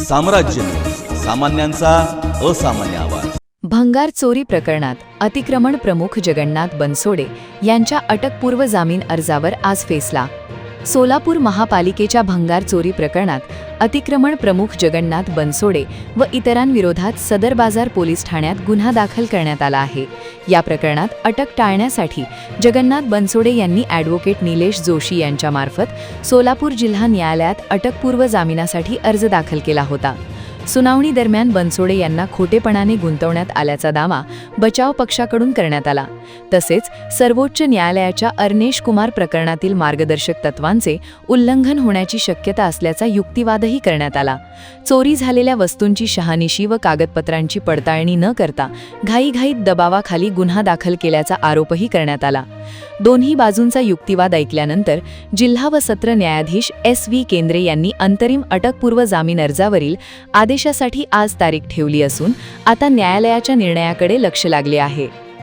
साम्राज्य, सामान्यांचा असामान्य आवाज। भंगार चोरी प्रकरणात अतिक्रमण प्रमुख जगन्नाथ बनसोडे यांच्या अटकपूर्व जामीन अर्जावर आज फैसला। सोलापूर महापालिकेच्या भंगार चोरी प्रकरणात अतिक्रमण प्रमुख जगन्नाथ बनसोडे व इतरांविरोधात सदर बाजार पोलीस ठाण्यात गुन्हा दाखल करण्यात आला आहे। या प्रकरणात अटक टाळण्यासाठी जगन्नाथ बनसोडे यांनी ॲडव्होकेट निलेश जोशी यांच्यामार्फत सोलापूर जिल्हा न्यायालयात अटकपूर्व जामिनासाठी अर्ज दाखल केला होता। सुनावणी दरम्यान बनसोडे यांना खोटेपणाने गुंतवण्यात आल्याचा दावा बचाव पक्षाकडून करण्यात आला। तसेच सर्वोच्च न्यायालयाच्या अर्नेश कुमार प्रकरणातील मार्गदर्शक तत्वांचे उल्लंघन होण्याची शक्यता असल्याचा युक्तिवादही करण्यात आला। चोरी झालेल्या वस्तूंची शहानिशी व कागदपत्रांची पडताळणी न करता घाईघाईत दबावाखाली गुन्हा दाखल केल्याचा आरोपही करण्यात आला। दोन्ही बाजूंचा युक्तिवाद ऐकल्यानंतर जिल्हा व सत्र न्यायाधीश SV केंद्रे यांनी अंतरिम अटकपूर्व जामीन अर्जावरील आदेशासाठी आज तारीख ठेवली असून आता न्यायालयाच्या निर्णयाकडे लक्ष लागले आहे।